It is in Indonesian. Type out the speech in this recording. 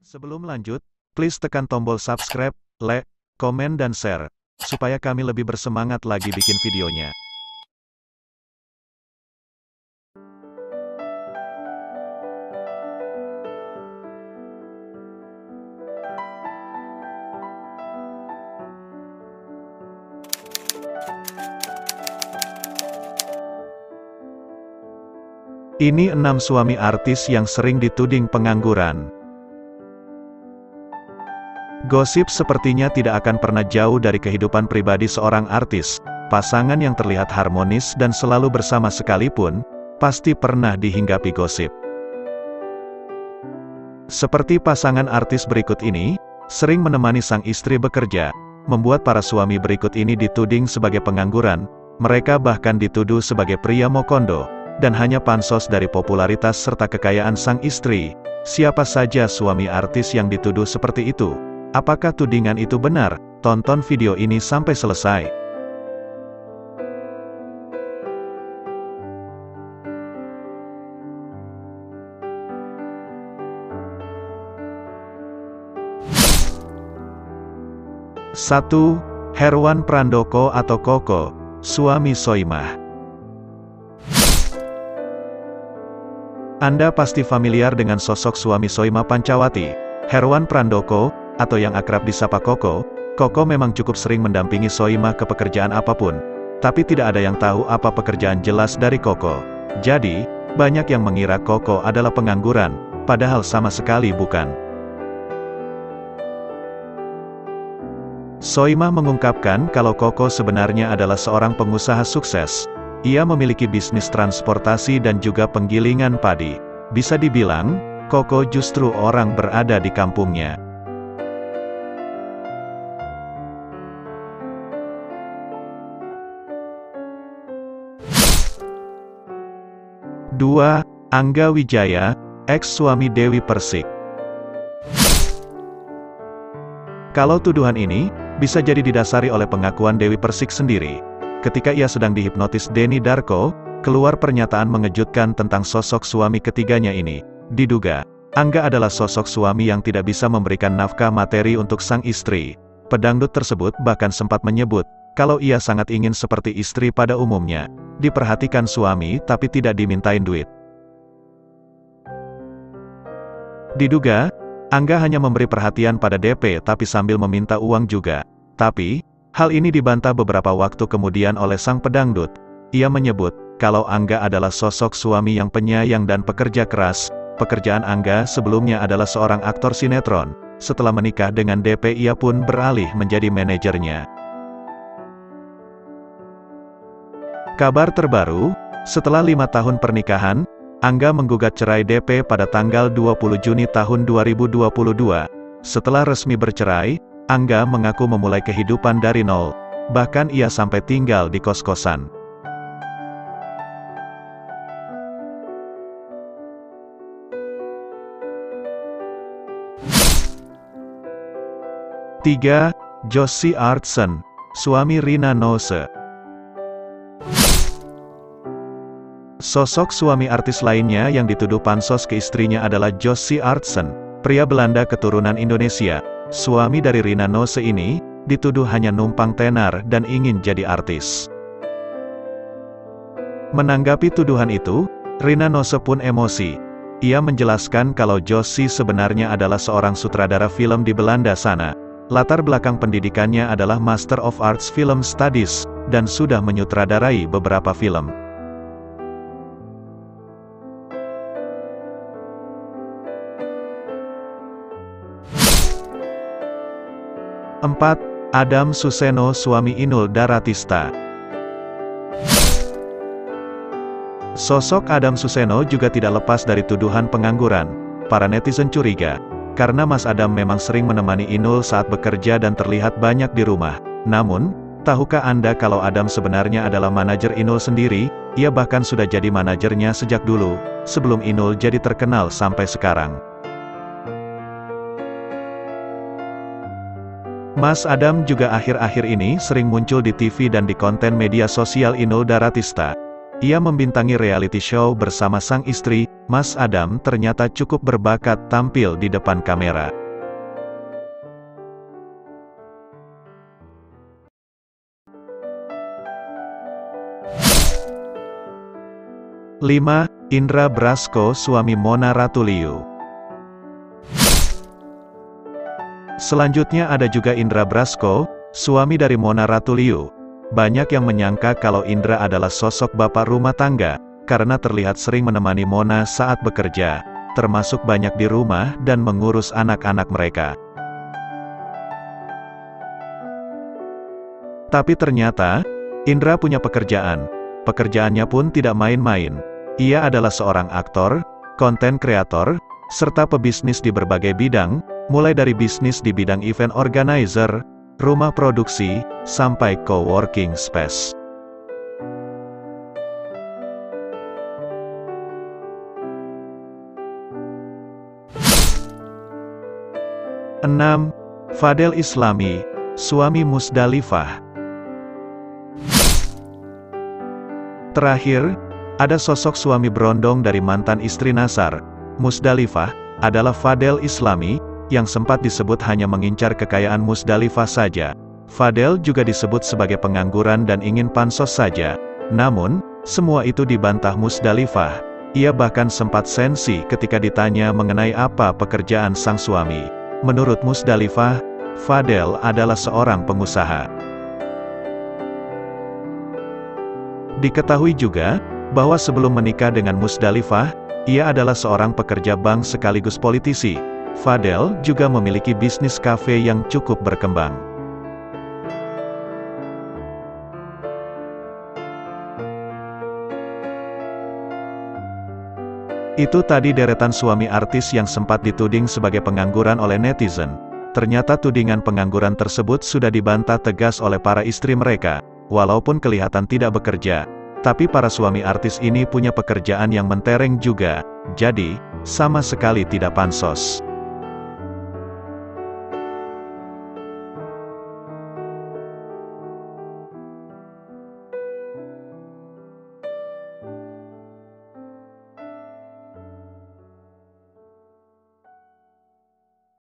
Sebelum lanjut, please tekan tombol subscribe, like, komen dan share, supaya kami lebih bersemangat lagi bikin videonya. Ini 6 suami artis yang sering dituding pengangguran. Gosip sepertinya tidak akan pernah jauh dari kehidupan pribadi seorang artis. Pasangan yang terlihat harmonis dan selalu bersama sekalipun, pasti pernah dihinggapi gosip. Seperti pasangan artis berikut ini, sering menemani sang istri bekerja, membuat para suami berikut ini dituding sebagai pengangguran. Mereka bahkan dituduh sebagai pria mokondo, dan hanya pansos dari popularitas serta kekayaan sang istri. Siapa saja suami artis yang dituduh seperti itu? Apakah tudingan itu benar? Tonton video ini sampai selesai. Satu, Herwan Prandoko atau Koko, suami Soimah. Anda pasti familiar dengan sosok suami Soimah Pancawati, Herwan Prandoko, atau yang akrab disapa Koko. Koko memang cukup sering mendampingi Soimah ke pekerjaan apapun, tapi tidak ada yang tahu apa pekerjaan jelas dari Koko. Jadi, banyak yang mengira Koko adalah pengangguran, padahal sama sekali bukan. Soimah mengungkapkan kalau Koko sebenarnya adalah seorang pengusaha sukses. Ia memiliki bisnis transportasi dan juga penggilingan padi. Bisa dibilang, Koko justru orang berada di kampungnya. Dua, Angga Wijaya, ex-suami Dewi Persik. Kalau tuduhan ini, bisa jadi didasari oleh pengakuan Dewi Persik sendiri. Ketika ia sedang dihipnotis Denny Darko, keluar pernyataan mengejutkan tentang sosok suami ketiganya ini. Diduga, Angga adalah sosok suami yang tidak bisa memberikan nafkah materi untuk sang istri. Pedangdut tersebut bahkan sempat menyebut, kalau ia sangat ingin seperti istri pada umumnya, diperhatikan suami tapi tidak dimintain duit. Diduga, Angga hanya memberi perhatian pada DP tapi sambil meminta uang juga. Tapi, hal ini dibantah beberapa waktu kemudian oleh sang pedangdut. Ia menyebut, kalau Angga adalah sosok suami yang penyayang dan pekerja keras. Pekerjaan Angga sebelumnya adalah seorang aktor sinetron. Setelah menikah dengan DP ia pun beralih menjadi manajernya. Kabar terbaru, setelah 5 tahun pernikahan, Angga menggugat cerai DP pada tanggal 20 Juni tahun 2022. Setelah resmi bercerai, Angga mengaku memulai kehidupan dari nol, bahkan ia sampai tinggal di kos-kosan. Tiga, Josie Artson, suami Rina Nose. Sosok suami artis lainnya yang dituduh pansos ke istrinya adalah Josie Artson, pria Belanda keturunan Indonesia. Suami dari Rina Nose ini, dituduh hanya numpang tenar dan ingin jadi artis. Menanggapi tuduhan itu, Rina Nose pun emosi. Ia menjelaskan kalau Josie sebenarnya adalah seorang sutradara film di Belanda sana. Latar belakang pendidikannya adalah Master of Arts Film Studies, dan sudah menyutradarai beberapa film. Empat, Adam Suseno suami Inul Daratista. Sosok Adam Suseno juga tidak lepas dari tuduhan pengangguran. Para netizen curiga, karena Mas Adam memang sering menemani Inul saat bekerja dan terlihat banyak di rumah. Namun, tahukah Anda kalau Adam sebenarnya adalah manajer Inul sendiri? Ia bahkan sudah jadi manajernya sejak dulu, sebelum Inul jadi terkenal sampai sekarang. Mas Adam juga akhir-akhir ini sering muncul di TV dan di konten media sosial Inul Daratista. Ia membintangi reality show bersama sang istri, Mas Adam ternyata cukup berbakat tampil di depan kamera. Lima, Indra Brasko suami Mona Ratuliu. Selanjutnya ada juga Indra Brasko, suami dari Mona Ratuliu. Banyak yang menyangka kalau Indra adalah sosok bapak rumah tangga, karena terlihat sering menemani Mona saat bekerja, termasuk banyak di rumah dan mengurus anak-anak mereka. Tapi ternyata, Indra punya pekerjaan. Pekerjaannya pun tidak main-main. Ia adalah seorang aktor, konten kreator, serta pebisnis di berbagai bidang, mulai dari bisnis di bidang event organizer, rumah produksi, sampai co-working space. Enam, Fadel Islami, suami Musdalifah. Terakhir, ada sosok suami berondong dari mantan istri Nasar, Musdalifah, adalah Fadel Islami, yang sempat disebut hanya mengincar kekayaan Musdalifah saja. Fadel juga disebut sebagai pengangguran dan ingin pansos saja. Namun, semua itu dibantah Musdalifah. Ia bahkan sempat sensi ketika ditanya mengenai apa pekerjaan sang suami. Menurut Musdalifah, Fadel adalah seorang pengusaha. Diketahui juga, bahwa sebelum menikah dengan Musdalifah, ia adalah seorang pekerja bank sekaligus politisi. Fadel juga memiliki bisnis kafe yang cukup berkembang. Itu tadi deretan suami artis yang sempat dituding sebagai pengangguran oleh netizen. Ternyata tudingan pengangguran tersebut sudah dibantah tegas oleh para istri mereka. Walaupun kelihatan tidak bekerja, tapi para suami artis ini punya pekerjaan yang mentereng juga, jadi, sama sekali tidak pansos.